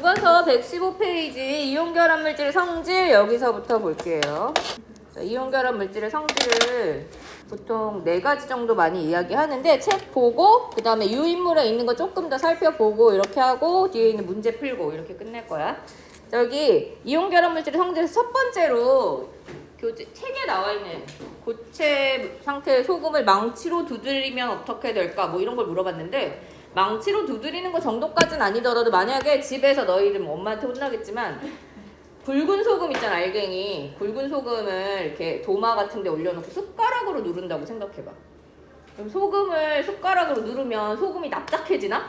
교과서 115페이지 이온결합물질의 성질 여기서부터 볼게요. 자, 이온결합물질의 성질을 보통 4가지 정도 많이 이야기하는데 책 보고 그 다음에 유인물에 있는 거 조금 더 살펴보고 이렇게 하고 뒤에 있는 문제 풀고 이렇게 끝낼 거야. 여기 이온결합물질의 성질에서 첫 번째로 책에 나와 있는 고체 상태의 소금을 망치로 두드리면 어떻게 될까 뭐 이런 걸 물어봤는데 망치로 두드리는 거 정도까지는 아니더라도 만약에 집에서 너희들 뭐 엄마한테 혼나겠지만 굵은 소금 있잖아, 알갱이. 굵은 소금을 이렇게 도마 같은 데 올려놓고 숟가락으로 누른다고 생각해봐. 그럼 소금을 숟가락으로 누르면 소금이 납작해지나?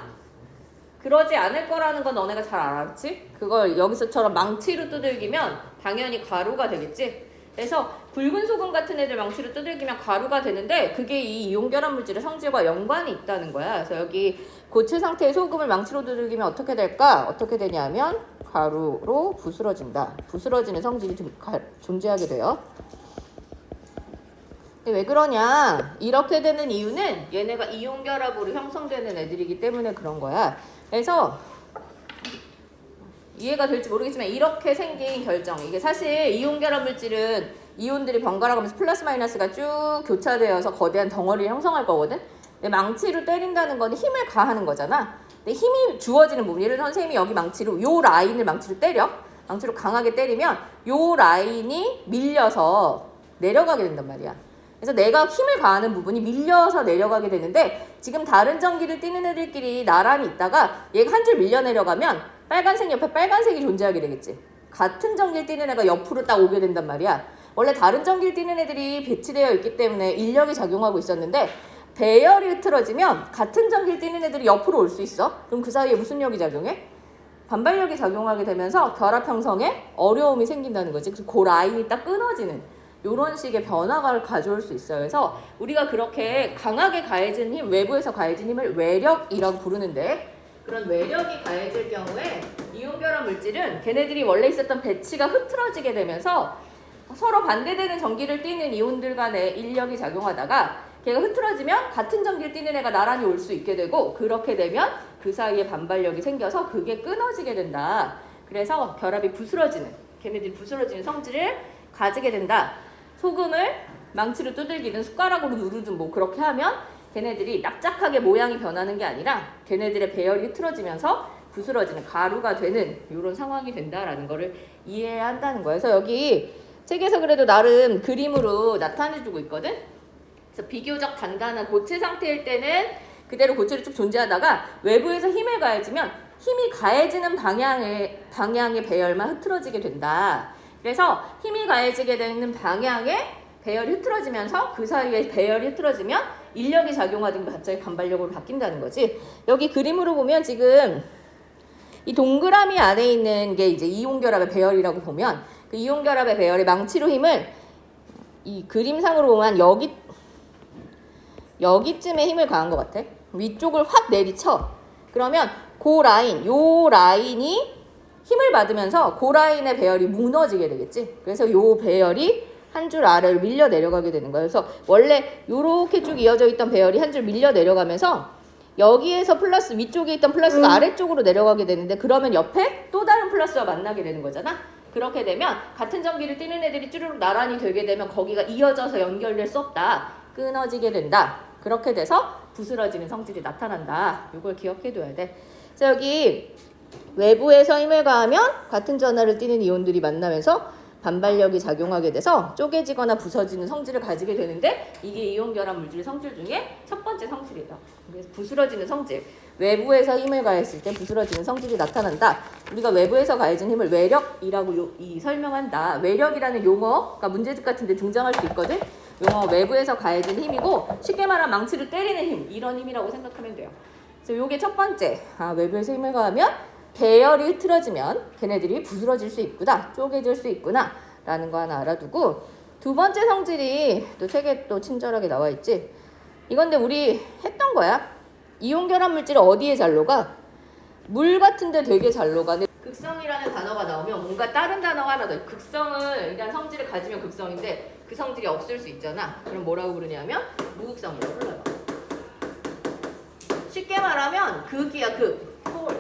그러지 않을 거라는 건 너네가 잘 알았지? 그걸 여기서처럼 망치로 두들기면 당연히 가루가 되겠지? 그래서 굵은 소금 같은 애들 망치로 두들기면 가루가 되는데 그게 이 이온결합물질의 성질과 연관이 있다는 거야. 그래서 여기 고체 상태의 소금을 망치로 두들기면 어떻게 될까? 어떻게 되냐면 가루로 부스러진다. 부스러지는 성질이 존재하게 돼요. 왜 그러냐? 이렇게 되는 이유는 얘네가 이온결합으로 형성되는 애들이기 때문에 그런 거야. 그래서 이해가 될지 모르겠지만 이렇게 생긴 결정, 이게 사실 이온결합 물질은 이온들이 번갈아 가면서 플러스 마이너스가 쭉 교차되어서 거대한 덩어리를 형성할 거거든. 근데 망치로 때린다는 거는 힘을 가하는 거잖아. 근데 힘이 주어지는 부분, 예를 들어 선생님이 여기 망치로 요 라인을 망치로 때려, 망치로 강하게 때리면 요 라인이 밀려서 내려가게 된단 말이야. 그래서 내가 힘을 가하는 부분이 밀려서 내려가게 되는데 지금 다른 전기를 띠는 애들끼리 나란히 있다가 얘가 한 줄 밀려 내려가면 빨간색 옆에 빨간색이 존재하게 되겠지. 같은 전기를 띠는 애가 옆으로 딱 오게 된단 말이야. 원래 다른 전기를 띠는 애들이 배치되어 있기 때문에 인력이 작용하고 있었는데 배열이 흐트러지면 같은 전기를 띠는 애들이 옆으로 올 수 있어. 그럼 그 사이에 무슨力이 작용해? 반발력이 작용하게 되면서 결합 형성에 어려움이 생긴다는 거지. 그래서 그 라인이 딱 끊어지는 이런 식의 변화를 가져올 수 있어요. 그래서 우리가 그렇게 강하게 가해진 힘, 외부에서 가해진 힘을 외력이라고 부르는데 그런 외력이 가해질 경우에 이온결합 물질은 걔네들이 원래 있었던 배치가 흐트러지게 되면서 서로 반대되는 전기를 띠는 이온들 간의 인력이 작용하다가 걔가 흐트러지면 같은 전기를 띠는 애가 나란히 올 수 있게 되고 그렇게 되면 그 사이에 반발력이 생겨서 그게 끊어지게 된다. 그래서 결합이 부스러지는, 걔네들이 부스러지는 성질을 가지게 된다. 소금을 망치로 두들기든 숟가락으로 누르든 뭐 그렇게 하면 걔네들이 납작하게 모양이 변하는 게 아니라 걔네들의 배열이 흐트러지면서 부스러지는 가루가 되는 이런 상황이 된다라는 거를 이해해야 한다는 거예요. 그래서 여기 책에서 그래도 나름 그림으로 나타내주고 있거든. 그래서 비교적 단단한 고체 상태일 때는 그대로 고체로 쭉 존재하다가 외부에서 힘을 가해지면 힘이 가해지는 방향의 배열만 흐트러지게 된다. 그래서 힘이 가해지게 되는 방향에 배열이 흐트러지면서 그 사이에 배열이 흐트러지면 인력이 작용하던 게 갑자기 반발력으로 바뀐다는 거지. 여기 그림으로 보면 지금 이 동그라미 안에 있는 게 이제 이온결합의 배열이라고 보면 그 이온결합의 배열의 망치로 힘을 이 그림상으로 보면 여기쯤에 힘을 가한 것 같아. 위쪽을 확 내리쳐. 그러면 그 라인, 요 라인이 힘을 받으면서 그 라인의 배열이 무너지게 되겠지. 그래서 요 배열이 한 줄 아래로 밀려 내려가게 되는 거예요. 그래서 원래 요렇게 쭉 이어져 있던 배열이 한 줄 밀려 내려가면서 여기에서 플러스, 위쪽에 있던 플러스가 아래쪽으로 내려가게 되는데 그러면 옆에 또 다른 플러스와 만나게 되는 거잖아. 그렇게 되면 같은 전기를 띠는 애들이 쭈르륵 나란히 되게 되면 거기가 이어져서 연결될 수 없다. 끊어지게 된다. 그렇게 돼서 부스러지는 성질이 나타난다. 이걸 기억해둬야 돼. 그래서 여기 외부에서 힘을 가하면 같은 전하를 띠는 이온들이 만나면서 반발력이 작용하게 돼서 쪼개지거나 부서지는 성질을 가지게 되는데 이게 이온결합 물질 성질 중에 첫 번째 성질이다. 그래서 부스러지는 성질. 외부에서 힘을 가했을 때 부스러지는 성질이 나타난다. 우리가 외부에서 가해진 힘을 외력이라고 설명한다. 외력이라는 용어가 문제집 같은 데 등장할 수 있거든. 용어 외부에서 가해진 힘이고 쉽게 말하면 망치를 때리는 힘, 이런 힘이라고 생각하면 돼요. 그래서 요게 첫 번째. 외부에서 힘을 가하면 배열이 흐트러지면 걔네들이 부스러질 수 있구나, 쪼개질 수 있구나 라는 거 하나 알아두고 두 번째 성질이 또 책에 또 친절하게 나와 있지. 이건데 우리 했던 거야. 이온결합 물질이 어디에 잘 녹아? 물 같은데 되게 잘 녹아. 극성이라는 단어가 나오면 뭔가 다른 단어가 하나 더. 극성은 일단 성질을 가지면 극성인데 그 성질이 없을 수 있잖아. 그럼 뭐라고 부르냐면 무극성이라고 불러요. 쉽게 말하면 극이야, 극. 홀.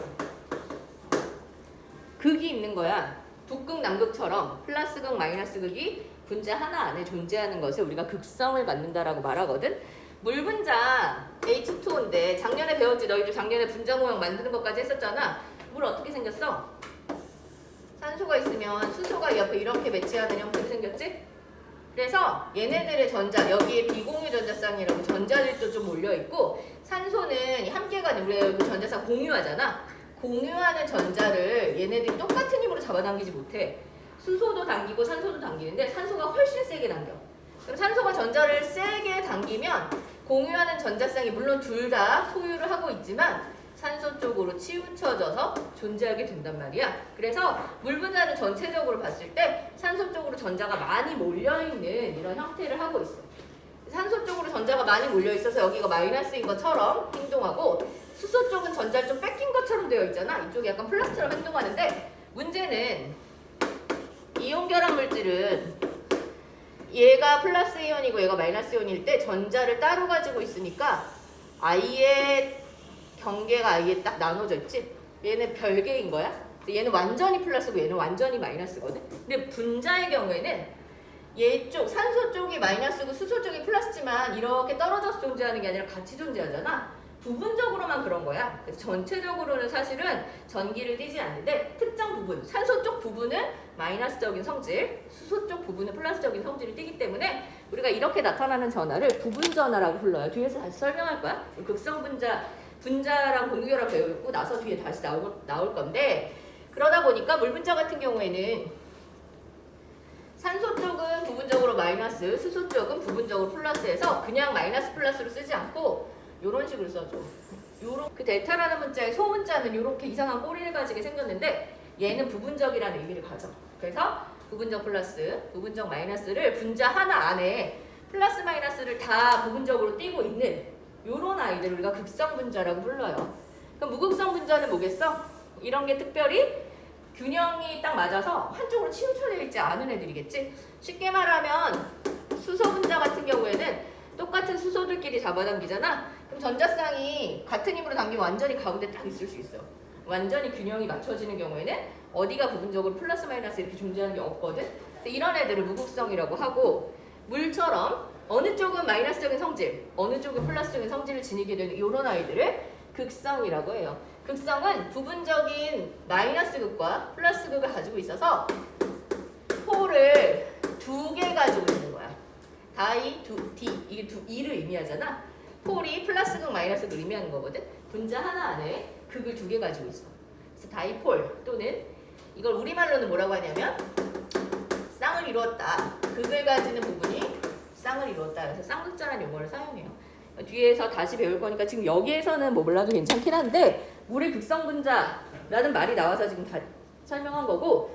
극이 있는 거야. 북극, 남극처럼 플러스극, 마이너스극이 분자 하나 안에 존재하는 것을 우리가 극성을 갖는다라고 말하거든. 물 분자 H2O인데 작년에 배웠지? 너희들 작년에 분자 모형 만드는 것까지 했었잖아. 물 어떻게 생겼어? 산소가 있으면 수소가 옆에 이렇게 배치하는 형태로 생겼지? 그래서 얘네들의 전자, 여기에 비공유 전자쌍이라고 전자들도 좀 몰려있고, 산소는 함께가 우리가 그 전자쌍 공유하잖아. 공유하는 전자를 얘네들이 똑같은 힘으로 잡아당기지 못해. 수소도 당기고 산소도 당기는데 산소가 훨씬 세게 당겨. 그럼 산소가 전자를 세게 당기면 공유하는 전자쌍이 물론 둘 다 소유를 하고 있지만 산소 쪽으로 치우쳐져서 존재하게 된단 말이야. 그래서 물 분자는 전체적으로 봤을 때 산소 쪽으로 전자가 많이 몰려있는 이런 형태를 하고 있어. 산소 쪽으로 전자가 많이 몰려있어서 여기가 마이너스인 것처럼 행동하고, 수소 쪽은 전자를 좀 뺏긴 것처럼 되어 있잖아. 이쪽이 약간 플러스처럼 행동하는데, 문제는 이온 결합 물질은 얘가 플러스 이온이고 얘가 마이너스 이온일 때 전자를 따로 가지고 있으니까 아예 경계가 아예 딱 나눠져 있지. 얘는 별개인 거야. 얘는 완전히 플러스고 얘는 완전히 마이너스거든. 근데 분자의 경우에는 얘 쪽, 산소 쪽이 마이너스고 수소 쪽이 플러스지만 이렇게 떨어져서 존재하는 게 아니라 같이 존재하잖아. 부분적으로만 그런 거야. 그래서 전체적으로는 사실은 전기를 띠지 않는데 특정 부분, 산소 쪽 부분은 마이너스적인 성질, 수소 쪽 부분은 플러스적인 성질을 띠기 때문에 우리가 이렇게 나타나는 전하를 부분전하라고 불러요. 뒤에서 다시 설명할 거야. 극성 분자랑 공유결합 배우고 나서 뒤에 다시 나올 건데, 그러다 보니까 물 분자 같은 경우에는 산소 쪽은 부분적으로 마이너스, 수소 쪽은 부분적으로 플러스해서 그냥 마이너스 플러스로 쓰지 않고 요런 식으로 써줘. 요런 그 델타라는 문자의 소문자는 요렇게 이상한 꼬리를 가지게 생겼는데 얘는 부분적이라는 의미를 가져. 그래서 부분적 플러스, 부분적 마이너스를 분자 하나 안에 플러스 마이너스를 다 부분적으로 띄고 있는 요런 아이들을 우리가 극성 분자라고 불러요. 그럼 무극성 분자는 뭐겠어? 이런 게 특별히 균형이 딱 맞아서 한쪽으로 치우쳐져 있지 않은 애들이겠지? 쉽게 말하면 수소 분자 같은 경우에는 똑같은 수소들끼리 잡아당기잖아? 그럼 전자쌍이 같은 힘으로 당기면 완전히 가운데 딱 있을 수 있어. 완전히 균형이 맞춰지는 경우에는 어디가 부분적으로 플러스 마이너스 이렇게 존재하는 게 없거든? 이런 애들을 무극성이라고 하고, 물처럼 어느 쪽은 마이너스적인 성질, 어느 쪽은 플러스적인 성질을 지니게 되는 이런 아이들을 극성이라고 해요. 극성은 부분적인 마이너스 극과 플러스 극을 가지고 있어서 폴을 두 개 가지고 있는 거야. 다이, 디, 이게 이를 의미하잖아. 폴이 플러스 극, 마이너스 극을 의미하는 거거든. 분자 하나 안에 극을 두 개 가지고 있어. 그래서 다이폴 또는 이걸 우리말로는 뭐라고 하냐면 쌍을 이루었다. 극을 가지는 부분이 쌍을 이루었다. 그래서 쌍극자라는 용어를 사용해요. 뒤에서 다시 배울 거니까 지금 여기에서는 뭐 몰라도 괜찮긴 한데, 물의 극성 분자라는 말이 나와서 지금 다 설명한 거고,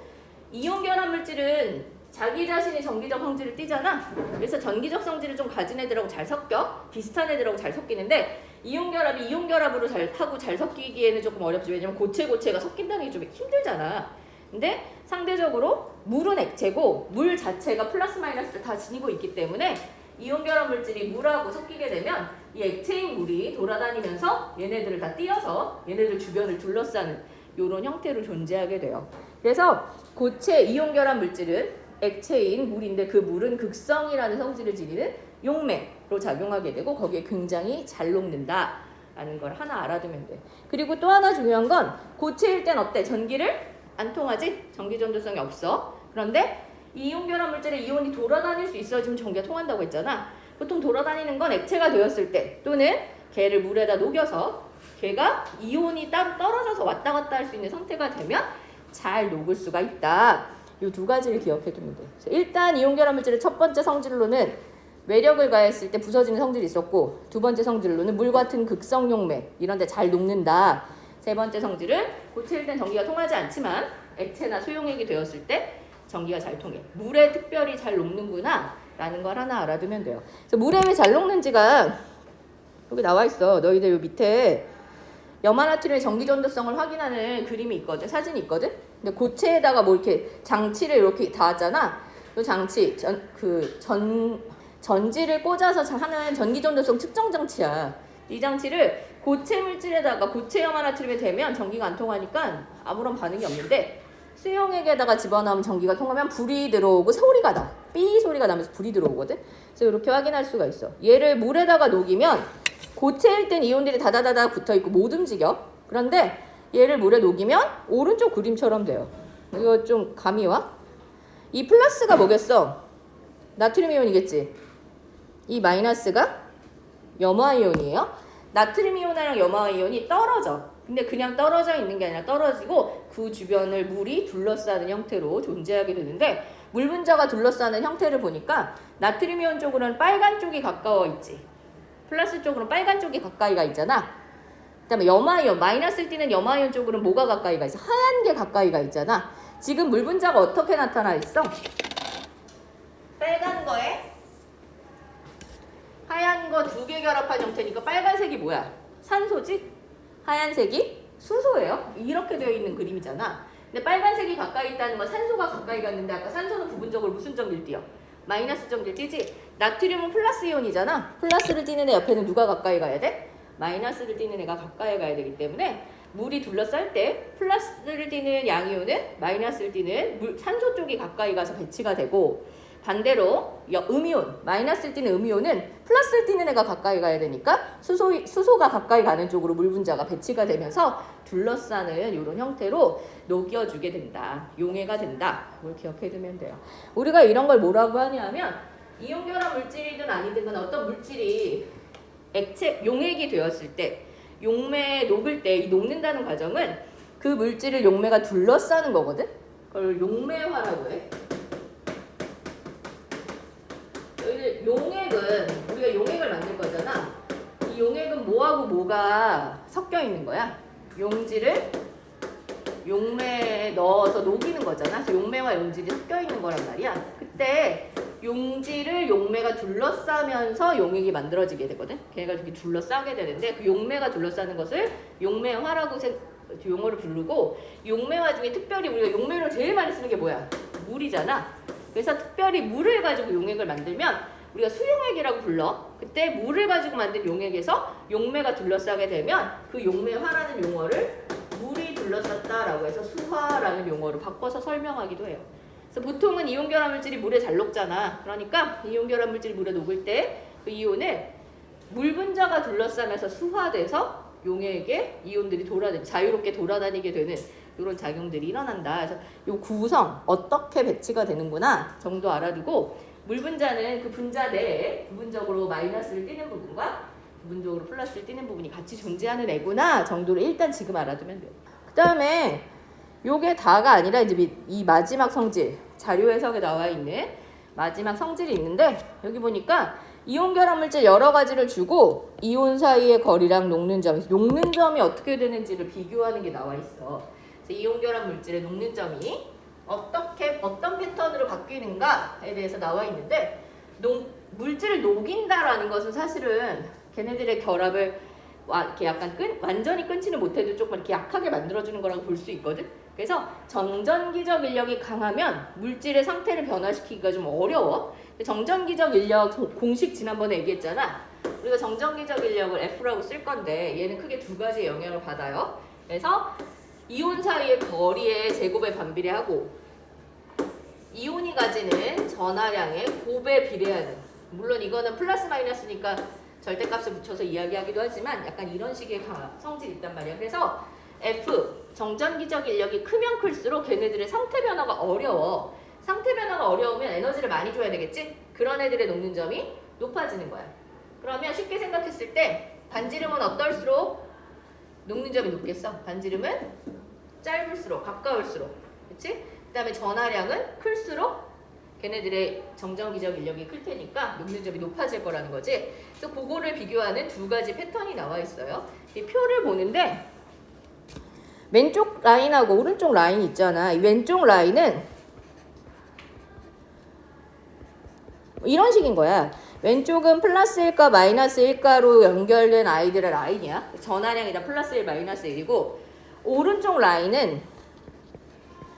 이온 결합 물질은 자기 자신이 전기적 성질을 띠잖아. 그래서 전기적 성질을 좀 가진 애들하고 잘 섞여. 비슷한 애들하고 잘 섞이는데, 이온 결합이 이온 결합으로 잘 하고 잘 섞이기에는 조금 어렵지. 왜냐면 고체가 섞인다는 게 좀 힘들잖아. 근데 상대적으로 물은 액체고 물 자체가 플러스 마이너스를 다 지니고 있기 때문에 이온 결합 물질이 물하고 섞이게 되면 이 액체인 물이 돌아다니면서 얘네들을 다 띄어서 얘네들 주변을 둘러싸는 이런 형태로 존재하게 돼요. 그래서 고체 이온 결합 물질은 액체인 물인데 그 물은 극성이라는 성질을 지니는 용매로 작용하게 되고 거기에 굉장히 잘 녹는다라는 걸 하나 알아두면 돼. 그리고 또 하나 중요한 건 고체일 땐 어때? 전기를 안 통하지? 전기 전도성이 없어. 그런데 이온 결합 물질의 이온이 돌아다닐 수 있어야지만 전기가 통한다고 했잖아. 보통 돌아다니는 건 액체가 되었을 때 또는 걔를 물에다 녹여서 걔가 이온이 따로 떨어져서 왔다 갔다 할 수 있는 상태가 되면 잘 녹을 수가 있다. 이 두 가지를 기억해 두면 돼. 일단 이온 결합 물질의 첫 번째 성질로는 외력을 가했을 때 부서지는 성질이 있었고, 두 번째 성질로는 물 같은 극성 용매 이런 데 잘 녹는다. 세 번째 성질은 고체일 땐 전기가 통하지 않지만 액체나 수용액이 되었을 때 전기가 잘 통해. 물에 특별히 잘 녹는구나 라는 걸 하나 알아두면 돼요. 그래서 물에 왜 잘 녹는지가 여기 나와 있어. 너희들 요 밑에 염화나트륨의 전기 전도성을 확인하는 그림이 있거든. 사진이 있거든. 근데 고체에다가 뭐 이렇게 장치를 이렇게 닿았잖아. 그 장치 전지를 꽂아서 하는 전기 전도성 측정 장치야. 이 장치를 고체 물질에다가 고체 염화나트륨에 대면 전기가 안 통하니까 아무런 반응이 없는데, 수용액에다가 집어넣으면 전기가 통하면 불이 들어오고 소리가 나. 삐 소리가 나면서 불이 들어오거든. 그래서 이렇게 확인할 수가 있어. 얘를 물에다가 녹이면 고체일 땐 이온들이 다다다다 붙어있고 못 움직여. 그런데 얘를 물에 녹이면 오른쪽 그림처럼 돼요. 이거 좀 감이 와? 이 플러스가 뭐겠어? 나트륨 이온이겠지? 이 마이너스가 염화 이온이에요. 나트륨 이온이랑 염화 이온이 떨어져. 근데 그냥 떨어져 있는 게 아니라 떨어지고 그 주변을 물이 둘러싸는 형태로 존재하게 되는데 물 분자가 둘러싸는 형태를 보니까 나트륨 이온 쪽으로는 빨간 쪽이 가까워 있지. 플러스 쪽으로는 빨간 쪽이 가까이가 있잖아. 그다음에 염화 이온, 마이너스를 띠는 염화 이온 쪽으로는 뭐가 가까이가 있어? 하얀 게 가까이가 있잖아. 지금 물 분자가 어떻게 나타나 있어? 빨간 거에 하얀 거 두 개 결합한 형태니까 빨간색이 뭐야? 산소지? 하얀색이 수소예요. 이렇게 되어 있는 그림이잖아. 근데 빨간색이 가까이 있다는 건 산소가 가까이 갔는데 아까 산소는 부분적으로 무슨 전기를 띄어? 마이너스 전기를 띄지. 나트륨은 플러스 이온이잖아. 플러스를 띄는 애 옆에는 누가 가까이 가야 돼? 마이너스를 띄는 애가 가까이 가야 되기 때문에 물이 둘러쌀 때 플러스를 띄는 양이온은 마이너스를 띄는 산소 쪽이 가까이 가서 배치가 되고 반대로 음이온, 마이너스를 띄는 음이온은 플러스를 띄는 애가 가까이 가야 되니까 수소가 가까이 가는 쪽으로 물 분자가 배치가 되면서 둘러싸는 이런 형태로 녹여주게 된다. 용해가 된다. 이걸 기억해두면 돼요. 우리가 이런 걸 뭐라고 하냐면 이온 결합 물질이든 아니든 간 어떤 물질이 용액이 되었을 때 용매에 녹을 때 이 녹는다는 과정은 그 물질을 용매가 둘러싸는 거거든. 그걸 용매화라고 해. 용액은 우리가 용액을 만들 거잖아. 이 용액은 뭐하고 뭐가 섞여 있는 거야? 용지를 용매에 넣어서 녹이는 거잖아. 그래서 용매와 용질이 섞여 있는 거란 말이야. 그때 용지를 용매가 둘러싸면서 용액이 만들어지게 되거든. 걔가 이렇게 둘러싸게 되는데 그 용매가 둘러싸는 것을 용매화라고 용어를 부르고 용매화 중에 특별히 우리가 용매를 제일 많이 쓰는 게 뭐야? 물이잖아. 그래서 특별히 물을 가지고 용액을 만들면 우리가 수용액이라고 불러. 그때 물을 가지고 만든 용액에서 용매가 둘러싸게 되면 그 용매화라는 용어를 물이 둘러쌌다라고 해서 수화라는 용어로 바꿔서 설명하기도 해요. 그래서 보통은 이온 결합 물질이 물에 잘 녹잖아. 그러니까 이온 결합 물질이 물에 녹을 때 그 이온을 물 분자가 둘러싸면서 수화돼서 용액에 이온들이 자유롭게 돌아다니게 되는 이런 작용들이 일어난다. 그래서 이 구성 어떻게 배치가 되는구나 정도 알아두고 물 분자는 그 분자 내에 부분적으로 마이너스를 띄는 부분과 부분적으로 플러스를 띄는 부분이 같이 존재하는 애구나 정도를 일단 지금 알아두면 돼요. 그 다음에 요게 다가 아니라 이제 이 마지막 성질 자료 해석에 나와 있는 마지막 성질이 있는데 여기 보니까 이온 결합 물질 여러 가지를 주고 이온 사이의 거리랑 녹는 점이 어떻게 되는지를 비교하는 게 나와 있어. 그래서 이온 결합 물질의 녹는 점이 어떤 패턴으로 바뀌는가에 대해서 나와 있는데 물질을 녹인다라는 것은 사실은 걔네들의 결합을 이렇게 약간 완전히 끊지는 못해도 조금 이렇게 약하게 만들어주는 거라고 볼 수 있거든. 그래서 정전기적 인력이 강하면 물질의 상태를 변화시키기가 좀 어려워. 정전기적 인력 공식 지난번에 얘기했잖아. 우리가 정전기적 인력을 F라고 쓸 건데 얘는 크게 두 가지 영향을 받아요. 그래서 이온 사이의 거리의 제곱에 반비례하고 이온이 가지는 전하량의 곱에 비례하는, 물론 이거는 플러스 마이너스니까 절대값을 붙여서 이야기하기도 하지만 약간 이런 식의 성질이 있단 말이야. 그래서 F, 정전기적 인력이 크면 클수록 걔네들의 상태 변화가 어려워. 상태 변화가 어려우면 에너지를 많이 줘야 되겠지? 그런 애들의 녹는 점이 높아지는 거야. 그러면 쉽게 생각했을 때 반지름은 어떨수록 녹는 점이 높겠어? 반지름은 짧을수록, 가까울수록. 그치? 그 다음에 전하량은 클수록 걔네들의 정전기적 인력이 클 테니까 녹는 점이 높아질 거라는 거지. 그래서 그거를 비교하는 두 가지 패턴이 나와 있어요. 이 표를 보는데 왼쪽 라인하고 오른쪽 라인 있잖아. 이 왼쪽 라인은 이런 식인 거야. 왼쪽은 플러스 1가 마이너스 1가로 연결된 아이들의 라인이야. 전하량이 다 플러스 1, 마이너스 1이고 오른쪽 라인은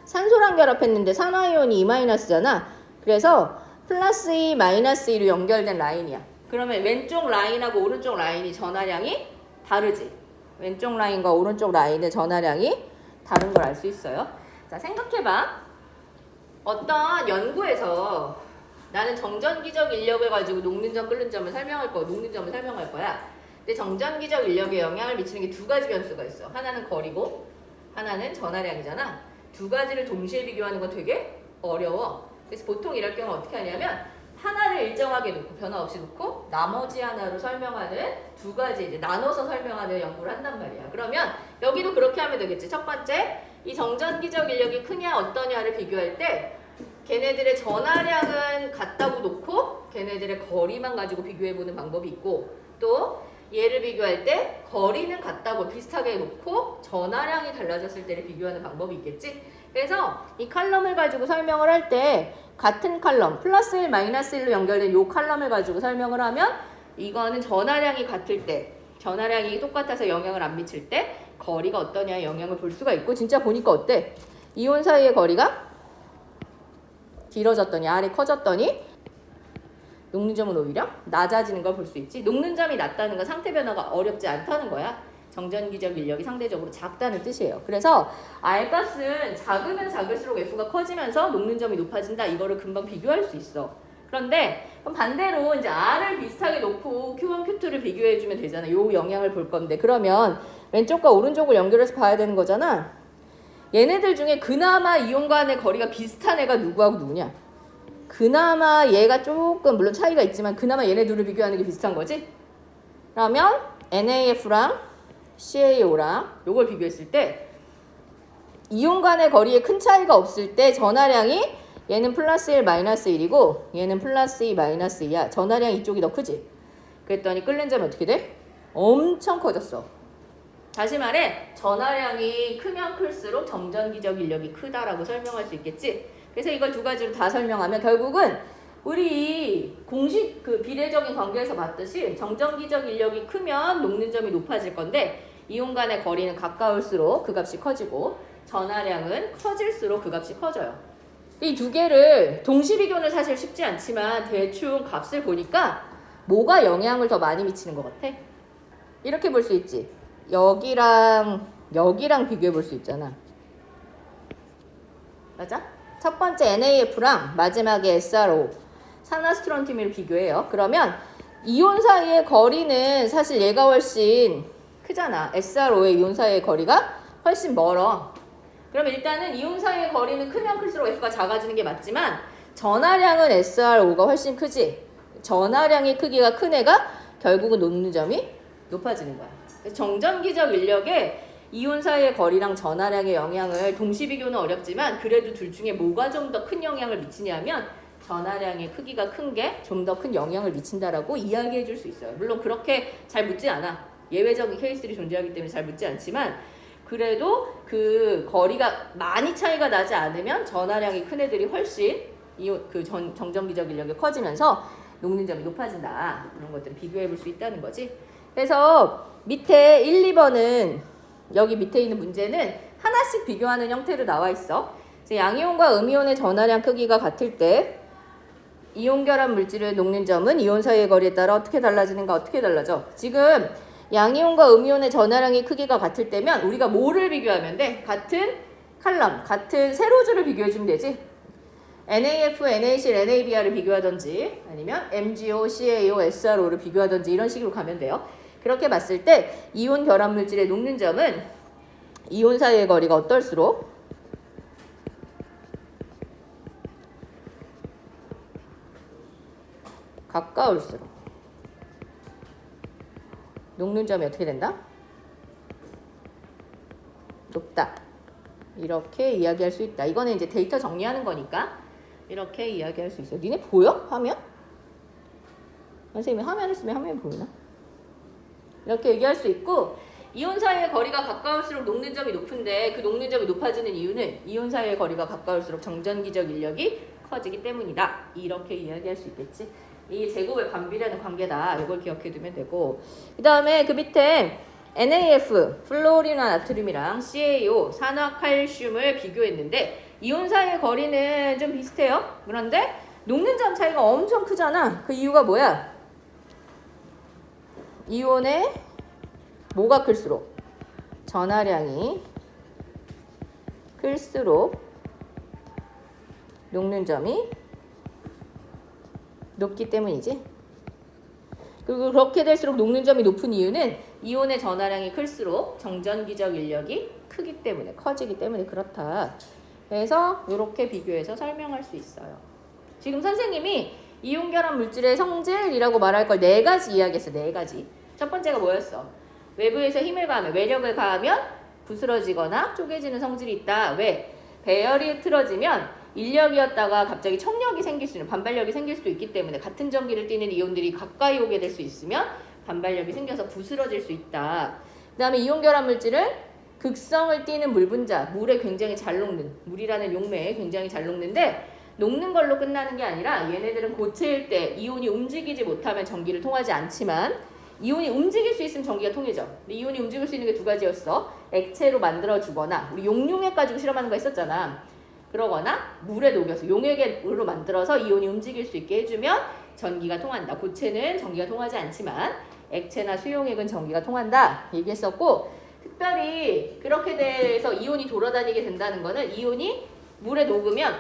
산소랑 결합했는데 산화이온이 2-잖아. 그래서 플러스 2, 마이너스 2로 연결된 라인이야. 그러면 왼쪽 라인하고 오른쪽 라인이 전하량이 다르지. 왼쪽 라인과 오른쪽 라인의 전하량이 다른 걸 알 수 있어요. 자, 생각해봐. 어떤 연구에서 나는 정전기적 인력을 가지고 녹는 점, 끓는 점을 설명할 거야. 근데 정전기적 인력에 영향을 미치는 게 두 가지 변수가 있어. 하나는 거리고 하나는 전하량이잖아. 두 가지를 동시에 비교하는 건 되게 어려워. 그래서 보통 이럴 경우 어떻게 하냐면 하나를 일정하게 놓고 변화 없이 놓고 나머지 하나로 설명하는 두 가지 이제 나눠서 설명하는 연구를 한단 말이야. 그러면 여기도 그렇게 하면 되겠지. 첫 번째, 이 정전기적 인력이 크냐 어떠냐를 비교할 때 걔네들의 전하량은 같다고 놓고 걔네들의 거리만 가지고 비교해보는 방법이 있고, 또 얘를 비교할 때 거리는 같다고 비슷하게 놓고 전하량이 달라졌을 때를 비교하는 방법이 있겠지. 그래서 이 칼럼을 가지고 설명을 할 때 같은 칼럼 플러스 1 마이너스 1로 연결된 이 칼럼을 가지고 설명을 하면 이거는 전하량이 같을 때, 전하량이 똑같아서 영향을 안 미칠 때 거리가 어떠냐에 영향을 볼 수가 있고, 진짜 보니까 어때? 이온 사이의 거리가 길어졌더니 R이 커졌더니 녹는 점은 오히려 낮아지는 걸 볼 수 있지. 녹는 점이 낮다는 건 상태 변화가 어렵지 않다는 거야. 정전기적 인력이 상대적으로 작다는 뜻이에요. 그래서 R값은 작으면 작을수록 F가 커지면서 녹는 점이 높아진다. 이거를 금방 비교할 수 있어. 그런데 그럼 반대로 이제 R을 비슷하게 놓고 Q1, Q2를 비교해주면 되잖아. 요 영향을 볼 건데, 그러면 왼쪽과 오른쪽을 연결해서 봐야 되는 거잖아. 얘네들 중에 그나마 이온 간의 거리가 비슷한 애가 누구하고 누구냐? 그나마 얘가 조금 물론 차이가 있지만 그나마 얘네 둘을 비교하는 게 비슷한 거지? 그러면 NaF랑 CaO랑 요걸 비교했을 때 이온 간의 거리에 큰 차이가 없을 때 전하량이 얘는 플러스 1 마이너스 1이고 얘는 플러스 2 마이너스 2야. 전하량 이쪽이 더 크지? 그랬더니 끓는 점이 어떻게 돼? 엄청 커졌어. 다시 말해 전하량이 크면 클수록 정전기적 인력이 크다라고 설명할 수 있겠지? 그래서 이걸 두 가지로 다 설명하면 결국은 우리 공식 그 비례적인 관계에서 봤듯이 정전기적 인력이 크면 녹는 점이 높아질 건데 이온 간의 거리는 가까울수록 그 값이 커지고 전하량은 커질수록 그 값이 커져요. 이 두 개를 동시 비교는 사실 쉽지 않지만 대충 값을 보니까 뭐가 영향을 더 많이 미치는 것 같아? 이렇게 볼 수 있지. 여기랑 비교해 볼 수 있잖아. 맞아? 첫 번째 NaF랑 마지막에 SRO 산화스트론튬을 비교해요. 그러면 이온 사이의 거리는 사실 얘가 훨씬 크잖아. SRO의 이온 사이의 거리가 훨씬 멀어. 그럼 일단은 이온 사이의 거리는 크면 클수록 F가 작아지는 게 맞지만 전하량은 SRO가 훨씬 크지. 전하량의 크기가 큰 애가 결국은 녹는 점이 높아지는 거야. 정전기적 인력에 이온 사이의 거리랑 전하량의 영향을 동시 비교는 어렵지만 그래도 둘 중에 뭐가 좀 더 큰 영향을 미치냐면 전하량의 크기가 큰 게 좀 더 큰 영향을 미친다라고 이야기해 줄 수 있어요. 물론 그렇게 잘 묻지 않아. 예외적인 케이스들이 존재하기 때문에 잘 묻지 않지만 그래도 그 거리가 많이 차이가 나지 않으면 전하량이 큰 애들이 훨씬 정전기적 인력이 커지면서 녹는 점이 높아진다. 그런 것들을 비교해 볼 수 있다는 거지. 그래서 밑에 1, 2번은 여기 밑에 있는 문제는 하나씩 비교하는 형태로 나와 있어. 양이온과 음이온의 전하량 크기가 같을 때 이온 결합 물질을 녹는 점은 이온 사이의 거리에 따라 어떻게 달라지는가? 어떻게 달라져? 지금 양이온과 음이온의 전하량의 크기가 같을 때면 우리가 뭐를 비교하면 돼? 같은 칼럼, 같은 세로줄을 비교해주면 되지. NaF, NaCl, NaBr을 비교하든지 아니면 MgO, CaO, SrO를 비교하든지 이런 식으로 가면 돼요. 그렇게 봤을 때 이온 결합 물질의 녹는 점은 이온 사이의 거리가 어떨수록 가까울수록 녹는 점이 어떻게 된다? 높다. 이렇게 이야기할 수 있다. 이거는 이제 데이터 정리하는 거니까 이렇게 이야기할 수 있어. 니네 보여? 화면? 선생님이 화면을 쓰면 화면이 보이나? 이렇게 얘기할 수 있고, 이온 사이의 거리가 가까울수록 녹는 점이 높은데 그 녹는 점이 높아지는 이유는 이온 사이의 거리가 가까울수록 정전기적 인력이 커지기 때문이다. 이렇게 이야기할 수 있겠지. 이 제곱의 반비례하는 관계다. 이걸 기억해 두면 되고, 그 다음에 그 밑에 NaF, 플로린화 나트륨이랑 CaO, 산화칼슘을 비교했는데 이온 사이의 거리는 좀 비슷해요. 그런데 녹는 점 차이가 엄청 크잖아. 그 이유가 뭐야? 이온의 뭐가 클수록? 전하량이 클수록 녹는 점이 높기 때문이지. 그리고 그렇게 될수록 녹는 점이 높은 이유는 이온의 전하량이 클수록 정전기적 인력이 크기 때문에, 커지기 때문에 그렇다. 그래서 이렇게 비교해서 설명할 수 있어요. 지금 선생님이 이온 결합 물질의 성질이라고 말할 걸 4가지 이야기했어. 4가지. 첫 번째가 뭐였어? 외부에서 힘을 가하면, 외력을 가하면 부스러지거나 쪼개지는 성질이 있다. 왜? 배열이 흐트러지면 인력이었다가 갑자기 청력이 생길 수 있는, 반발력이 생길 수도 있기 때문에 같은 전기를 띠는 이온들이 가까이 오게 될 수 있으면 반발력이 생겨서 부스러질 수 있다. 그 다음에 이온 결합 물질은 극성을 띠는 물 분자, 물에 굉장히 잘 녹는, 물이라는 용매에 굉장히 잘 녹는데 녹는 걸로 끝나는 게 아니라 얘네들은 고체일 때 이온이 움직이지 못하면 전기를 통하지 않지만 이온이 움직일 수 있으면 전기가 통해져. 근데 이온이 움직일 수 있는 게 2가지였어. 액체로 만들어주거나, 우리 용융액 가지고 실험하는 거 있었잖아. 그러거나 물에 녹여서 용액으로 만들어서 이온이 움직일 수 있게 해주면 전기가 통한다. 고체는 전기가 통하지 않지만 액체나 수용액은 전기가 통한다 얘기했었고, 특별히 그렇게 돼서 이온이 돌아다니게 된다는 거는 이온이 물에 녹으면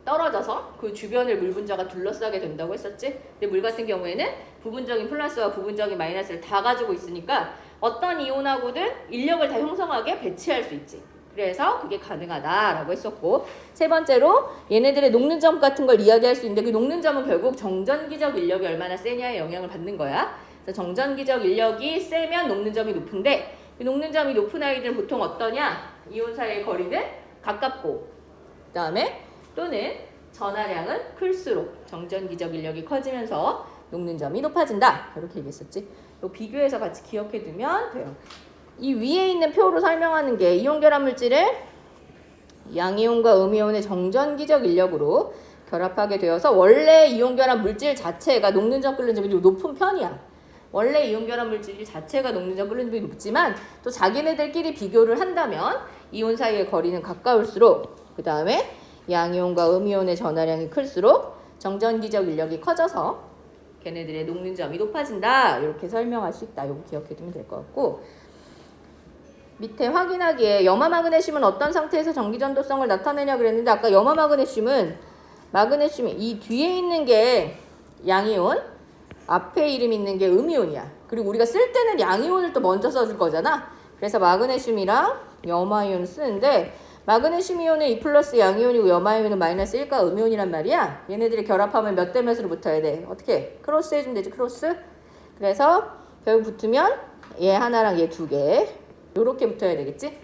떨어져서 그 주변을 물 분자가 둘러싸게 된다고 했었지. 근데 물 같은 경우에는 부분적인 플러스와 부분적인 마이너스를 다 가지고 있으니까 어떤 이온하고든 인력을 다 형성하게 배치할 수 있지. 그래서 그게 가능하다라고 했었고, 세 번째로 얘네들의 녹는 점 같은 걸 이야기할 수 있는데 그 녹는 점은 결국 정전기적 인력이 얼마나 세냐에 영향을 받는 거야. 그래서 정전기적 인력이 세면 녹는 점이 높은데 그 녹는 점이 높은 아이들은 보통 어떠냐? 이온 사이의 거리는 가깝고 그 다음에 또는 전하량은 클수록 정전기적 인력이 커지면서 녹는 점이 높아진다. 이렇게 얘기했었지. 또 비교해서 같이 기억해 두면 돼요. 이 위에 있는 표로 설명하는 게 이온 결합 물질을 양이온과 음이온의 정전기적 인력으로 결합하게 되어서 원래 이온 결합 물질 자체가 녹는 점 끓는 점이 높은 편이야. 원래 이온 결합 물질 자체가 녹는 점 끓는 점이 높지만 또 자기네들끼리 비교를 한다면 이온 사이의 거리는 가까울수록 그 다음에 양이온과 음이온의 전하량이 클수록 정전기적 인력이 커져서 걔네들의 녹는 점이 높아진다. 이렇게 설명할 수 있다. 이거 기억해 두면 될 것 같고, 밑에 확인하기에 염화마그네슘은 어떤 상태에서 전기전도성을 나타내냐 그랬는데 아까 염화마그네슘은 이 뒤에 있는 게 양이온, 앞에 이름 있는 게 음이온이야. 그리고 우리가 쓸 때는 양이온을 또 먼저 써줄 거잖아. 그래서 마그네슘이랑 염화이온을 쓰는데 마그네슘 이온은 2 플러스 양이온이고 염화이온은 마이너스 1과 음이온이란 말이야. 얘네들이 결합하면 몇 대 몇으로 붙어야 돼? 어떻게? 크로스 해주면 되지, 크로스? 그래서 결국 붙으면 얘 하나랑 얘 2개 요렇게 붙어야 되겠지?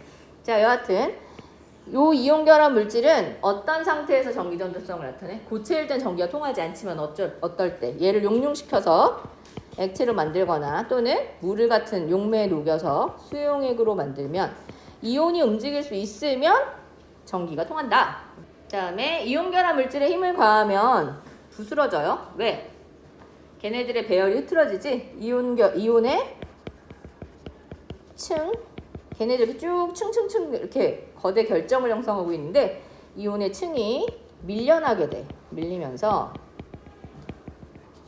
자, 여하튼 요 이온 결합 물질은 어떤 상태에서 전기전도성을 나타내? 고체일 땐 전기가 통하지 않지만 어떨 때? 얘를 용융시켜서 액체로 만들거나 또는 물을 같은 용매에 녹여서 수용액으로 만들면 이온이 움직일 수 있으면 전기가 통한다. 그 다음에 이온 결합 물질에 힘을 가하면 부스러져요. 왜? 걔네들의 배열이 흐트러지지? 이온의 층, 걔네들이 쭉 층층층 이렇게 거대 결정을 형성하고 있는데 이온의 층이 밀려나게 돼. 밀리면서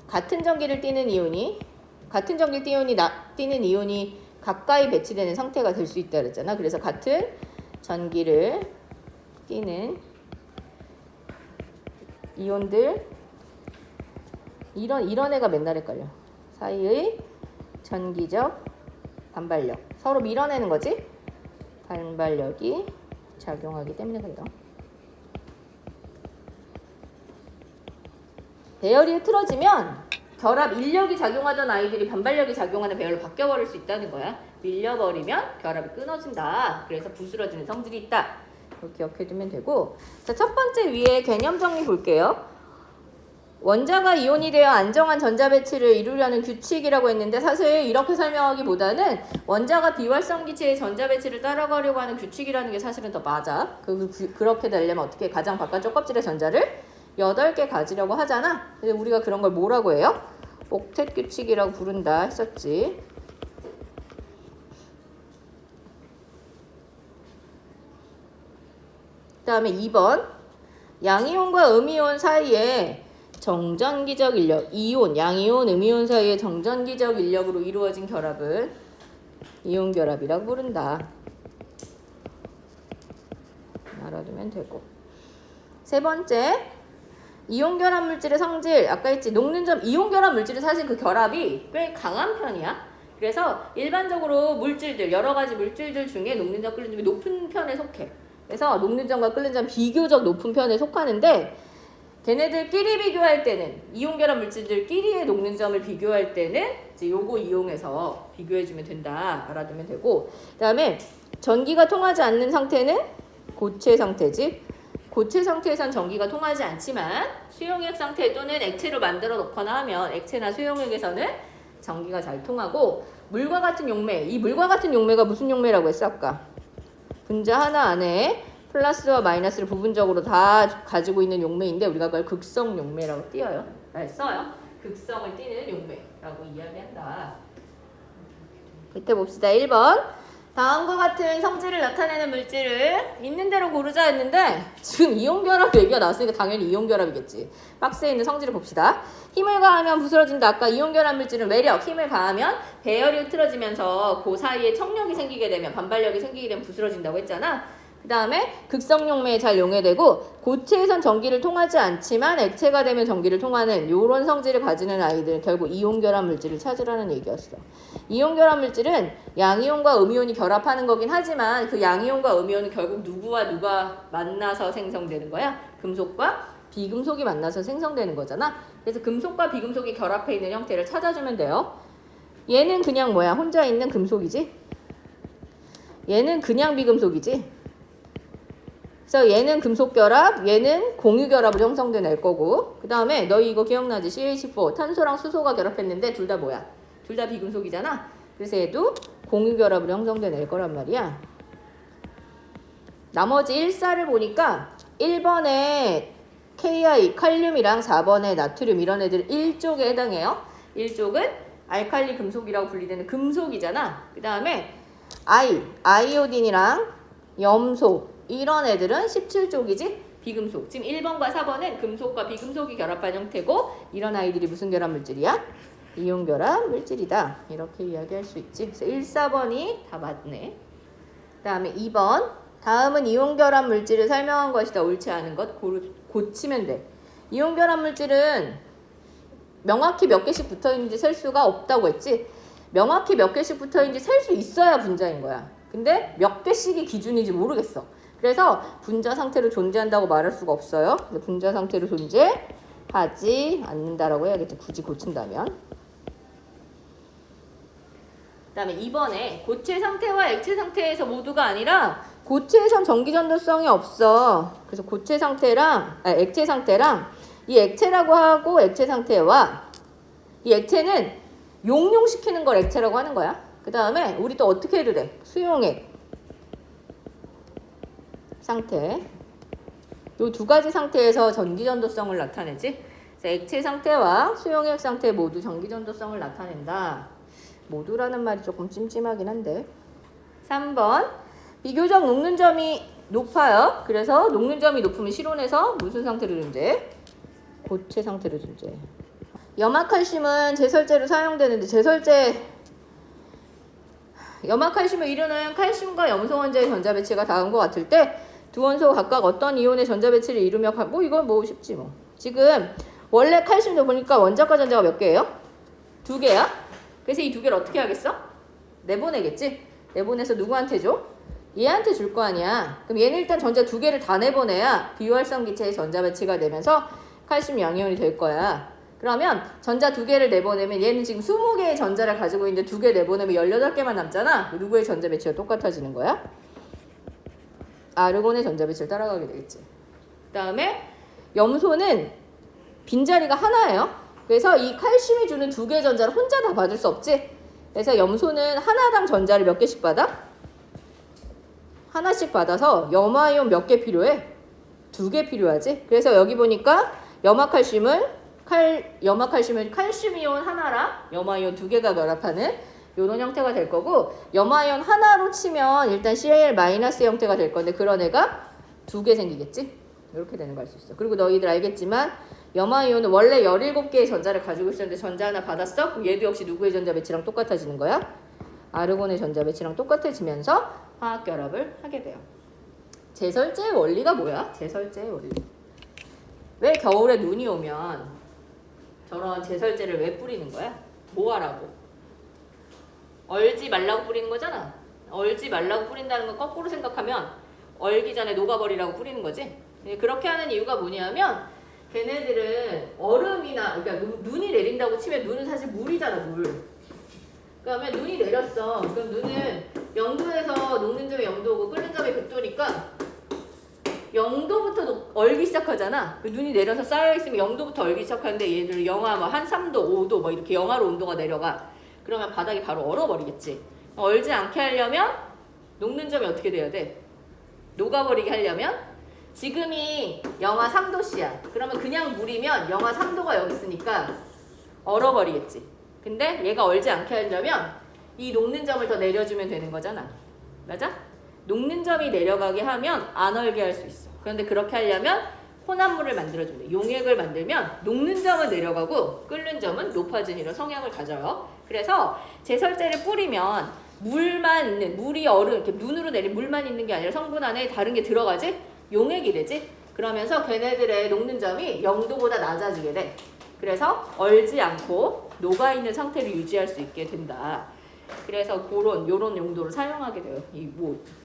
같은 전기를 띠는 이온이 가까이 배치되는 상태가 될 수 있다 그랬잖아. 그래서 같은 전기를 띠는 이온들, 이런 애가 맨날 헷갈려. 사이의 전기적 반발력, 서로 밀어내는 거지. 반발력이 작용하기 때문에 그래요. 배열이 흐트러지면 결합 인력이 작용하던 아이들이 반발력이 작용하는 배열로 바뀌어버릴 수 있다는 거야. 밀려버리면 결합이 끊어진다. 그래서 부스러지는 성질이 있다. 이렇게 기억해두면 되고, 자, 첫 번째 위에 개념 정리 볼게요. 원자가 이온이 되어 안정한 전자 배치를 이루려는 규칙이라고 했는데 사실 이렇게 설명하기보다는 원자가 비활성 기체의 전자 배치를 따라가려고 하는 규칙이라는 게 사실은 더 맞아. 그렇게 되려면 어떻게 가장 바깥쪽 껍질의 전자를 8개 가지려고 하잖아. 근데 우리가 그런 걸 뭐라고 해요? 옥텟 규칙이라고 부른다 했었지. 그 다음에 2번 양이온과 음이온 사이에 정전기적 인력, 이온, 양이온, 음이온 사이의 정전기적 인력으로 이루어진 결합을 이온 결합이라고 부른다. 알아두면 되고. 세 번째, 이온 결합 물질의 성질. 아까 했지, 녹는 점. 이온 결합 물질은 사실 그 결합이 꽤 강한 편이야. 그래서 일반적으로 물질들, 여러 가지 물질들 중에 녹는 점, 끓는 점이 높은 편에 속해. 그래서 녹는 점과 끓는 점 비교적 높은 편에 속하는데, 걔네들끼리 비교할 때는, 이온 결합 물질들끼리의 녹는 점을 비교할 때는 이제 요거 이용해서 비교해주면 된다. 알아두면 되고. 그 다음에 전기가 통하지 않는 상태는 고체 상태지. 고체 상태에선 전기가 통하지 않지만 수용액 상태 또는 액체로 만들어 놓거나 하면 액체나 수용액에서는 전기가 잘 통하고, 물과 같은 용매, 이 물과 같은 용매가 무슨 용매라고 했어 아까? 분자 하나 안에 플러스와 마이너스를 부분적으로 다 가지고 있는 용매인데 우리가 그걸 극성 용매라고 띄어요. 써요. 극성을 띠는 용매라고 이야기한다. 밑에 봅시다. 1번. 다음과 같은 성질을 나타내는 물질을 있는 대로 고르자 했는데 지금 이온결합 얘기가 나왔으니까 당연히 이온결합이겠지. 박스에 있는 성질을 봅시다. 힘을 가하면 부스러진다. 아까 이온결합 물질은 외력, 힘을 가하면 배열이 흐트러지면서 그 사이에 청력이 생기게 되면, 반발력이 생기게 되면 부스러진다고 했잖아. 그 다음에 극성용매에 잘 용해되고, 고체에선 전기를 통하지 않지만 액체가 되면 전기를 통하는 요런 성질을 가지는 아이들은 결국 이온결합 물질을 찾으라는 얘기였어. 이온결합 물질은 양이온과 음이온이 결합하는 거긴 하지만 그 양이온과 음이온은 결국 누구와 누가 만나서 생성되는 거야? 금속과 비금속이 만나서 생성되는 거잖아. 그래서 금속과 비금속이 결합해 있는 형태를 찾아주면 돼요. 얘는 그냥 뭐야? 혼자 있는 금속이지? 얘는 그냥 비금속이지? 그래서 얘는 금속 결합, 얘는 공유 결합으로 형성된 애 거고, 그 다음에 너희 이거 기억나지? CH4 탄소랑 수소가 결합했는데 둘 다 뭐야? 둘 다 비금속이잖아. 그래서 얘도 공유 결합으로 형성된 애 거란 말이야. 나머지 1사를 보니까 1번에 KI 칼륨이랑 4번에 나트륨 이런 애들 1쪽에 해당해요. 1쪽은 알칼리 금속이라고 분리되는 금속이잖아. 그 다음에 아이오딘이랑 염소 이런 애들은 17쪽이지? 비금속. 지금 1번과 4번은 금속과 비금속이 결합한 형태고, 이런 아이들이 무슨 결합 물질이야? 이온 결합 물질이다. 이렇게 이야기할 수 있지. 그래서 1, 4번이 다 맞네. 그 다음에 2번. 다음은 이온 결합 물질을 설명한 것이다. 옳지 않은 것 고치면 돼. 이온 결합 물질은 명확히 몇 개씩 붙어있는지 셀 수가 없다고 했지. 명확히 몇 개씩 붙어있는지 셀 수 있어야 분자인 거야. 근데 몇 개씩이 기준인지 모르겠어. 그래서 분자 상태로 존재한다고 말할 수가 없어요. 분자 상태로 존재하지 않는다라고 해야겠지. 굳이 고친다면. 그 다음에 2번에 고체 상태와 액체 상태에서 모두가 아니라 고체에선 전기 전도성이 없어. 그래서 고체 상태랑 액체 상태랑 이 액체라고 하고 액체 상태와 이 액체는 용융시키는 걸 액체라고 하는 거야. 그 다음에 우리 또 어떻게 해도 돼? 수용액 상태. 이 두 가지 상태에서 전기 전도성을 나타내지. 그래서 액체 상태와 수용액 상태 모두 전기 전도성을 나타낸다. 모두라는 말이 조금 찜찜하긴 한데. 3번. 비교적 녹는 점이 높아요. 그래서 녹는 점이 높으면 실온에서 무슨 상태로 존재해? 고체 상태로 존재해. 염화칼슘은 제설제로 사용되는데 염화칼슘을 이루는 칼슘과 염소 원자의 전자 배치가 다음과 같을 때 두 원소가 각각 어떤 이온의 전자 배치를 이루며 이건 뭐 쉽지 뭐. 지금 원래 칼슘도 보니까 원자과 전자가 몇 개예요? 2개야. 그래서 이 2개를 어떻게 하겠어? 내보내겠지. 내보내서 누구한테 줘? 얘한테 줄 거 아니야. 그럼 얘는 일단 전자 2개를 다 내보내야 비활성 기체의 전자 배치가 되면서 칼슘 양이온이 될 거야. 그러면 전자 2개를 내보내면 얘는 지금 20개의 전자를 가지고 있는데 2개 내보내면 18개만 남잖아. 누구의 전자 배치가 똑같아지는 거야? 아르곤의 전자 배치를 따라가게 되겠지. 그 다음에 염소는 빈자리가 하나예요. 그래서 이 칼슘이 주는 2개의 전자를 혼자 다 받을 수 없지. 그래서 염소는 하나당 전자를 몇 개씩 받아? 하나씩 받아서 염화이온 몇 개 필요해? 2개 필요하지. 그래서 여기 보니까 염화칼슘은 칼슘이온 하나랑 염화이온 2개가 결합하는 이런 형태가 될 거고, 염화이온 하나로 치면 일단 CAl- 형태가 될 건데 그런 애가 2개 생기겠지? 이렇게 되는 거 알 수 있어. 그리고 너희들 알겠지만 염화이온은 원래 17개의 전자를 가지고 있었는데 전자 하나 받았어? 그럼 얘도 역시 누구의 전자 배치랑 똑같아지는 거야? 아르곤의 전자 배치랑 똑같아지면서 화학 결합을 하게 돼요. 제설제의 원리가 뭐야? 제설제의 원리. 왜 겨울에 눈이 오면 저런 제설제를 왜 뿌리는 거야? 뭐 하라고? 얼지 말라고 뿌리는 거잖아. 얼지 말라고 뿌린다는 건 거꾸로 생각하면 얼기 전에 녹아버리라고 뿌리는 거지. 그렇게 하는 이유가 뭐냐면 걔네들은 얼음이나 그러니까 눈이 내린다고 치면 눈은 사실 물이잖아, 물. 그러면 눈이 내렸어. 그럼 눈은 0도에서 녹는 점이 0도고 끓는 점이 100도니까 0도부터 얼기 시작하잖아. 눈이 내려서 쌓여있으면 0도부터 얼기 시작하는데 얘들 영하 한 3도, 5도 뭐 이렇게 영하로 온도가 내려가. 그러면 바닥이 바로 얼어버리겠지. 얼지 않게 하려면 녹는 점이 어떻게 돼야 돼? 녹아버리게 하려면 지금이 영하 3도씨야. 그러면 그냥 물이면 영하 3도가 여기 있으니까 얼어버리겠지. 근데 얘가 얼지 않게 하려면 이 녹는 점을 더 내려주면 되는 거잖아. 맞아? 녹는 점이 내려가게 하면 안 얼게 할 수 있어. 그런데 그렇게 하려면 혼합물을 만들어주면 돼. 용액을 만들면 녹는 점은 내려가고 끓는 점은 높아진 이런 성향을 가져요. 그래서 제설제를 뿌리면 물만 있는, 물이 얼음, 이렇게 눈으로 내린 물만 있는 게 아니라 성분 안에 다른 게 들어가지? 용액이 되지? 그러면서 걔네들의 녹는 점이 0도보다 낮아지게 돼. 그래서 얼지 않고 녹아있는 상태를 유지할 수 있게 된다. 그래서 요런 용도로 사용하게 돼요. 이 뭐